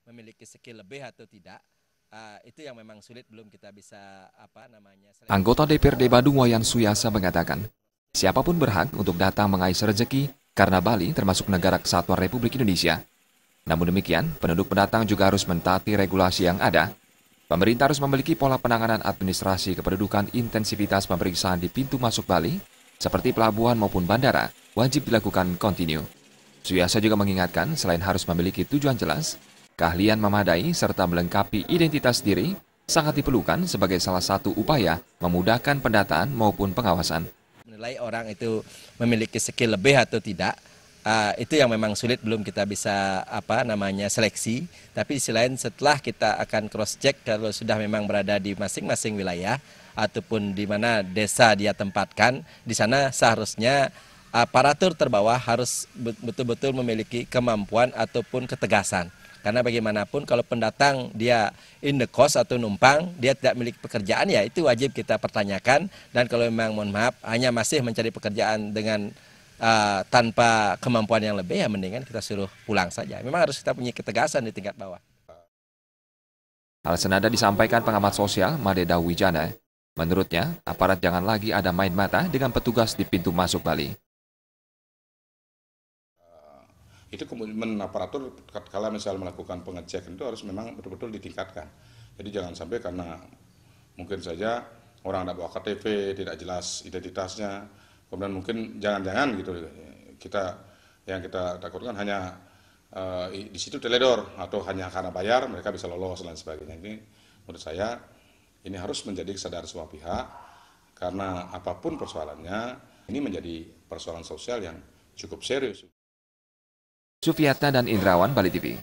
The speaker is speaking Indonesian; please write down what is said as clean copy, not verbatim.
memiliki skill lebih atau tidak. Itu yang memang sulit, belum kita bisa Anggota DPRD Badung Wayan Suyasa mengatakan, siapapun berhak untuk datang mengais rezeki karena Bali termasuk negara kesatuan Republik Indonesia. Namun demikian, penduduk pendatang juga harus mentaati regulasi yang ada. Pemerintah harus memiliki pola penanganan administrasi kependudukan, intensivitas pemeriksaan di pintu masuk Bali, seperti pelabuhan maupun bandara, wajib dilakukan kontinu. Suyasa juga mengingatkan, selain harus memiliki tujuan jelas, keahlian memadai serta melengkapi identitas diri sangat diperlukan sebagai salah satu upaya memudahkan pendataan maupun pengawasan. Menilai orang itu memiliki skill lebih atau tidak, itu yang memang sulit, belum kita bisa seleksi. Tapi di sisi lain, setelah kita akan cross check kalau sudah memang berada di masing-masing wilayah ataupun di mana desa dia tempatkan, di sana seharusnya aparatur terbawah harus betul-betul memiliki kemampuan ataupun ketegasan. Karena bagaimanapun kalau pendatang dia in the cost atau numpang, dia tidak memiliki pekerjaan, ya itu wajib kita pertanyakan. Dan kalau memang mohon maaf hanya masih mencari pekerjaan dengan tanpa kemampuan yang lebih, ya mendingan kita suruh pulang saja. Memang harus kita punya ketegasan di tingkat bawah. Hal senada disampaikan pengamat sosial Madeda Wijana. Menurutnya, aparat jangan lagi ada main mata dengan petugas di pintu masuk Bali. Itu komitmen aparatur kalau misalnya melakukan pengecekan itu harus memang betul-betul ditingkatkan. Jadi jangan sampai karena mungkin saja orang tidak bawa KTP, tidak jelas identitasnya, kemudian mungkin jangan-jangan gitu yang kita takutkan hanya di situ teledor atau hanya karena bayar mereka bisa lolos dan sebagainya. Ini menurut saya ini harus menjadi kesadaran semua pihak, karena apapun persoalannya ini menjadi persoalan sosial yang cukup serius. Sufiatna dan Indrawan, Bali TV.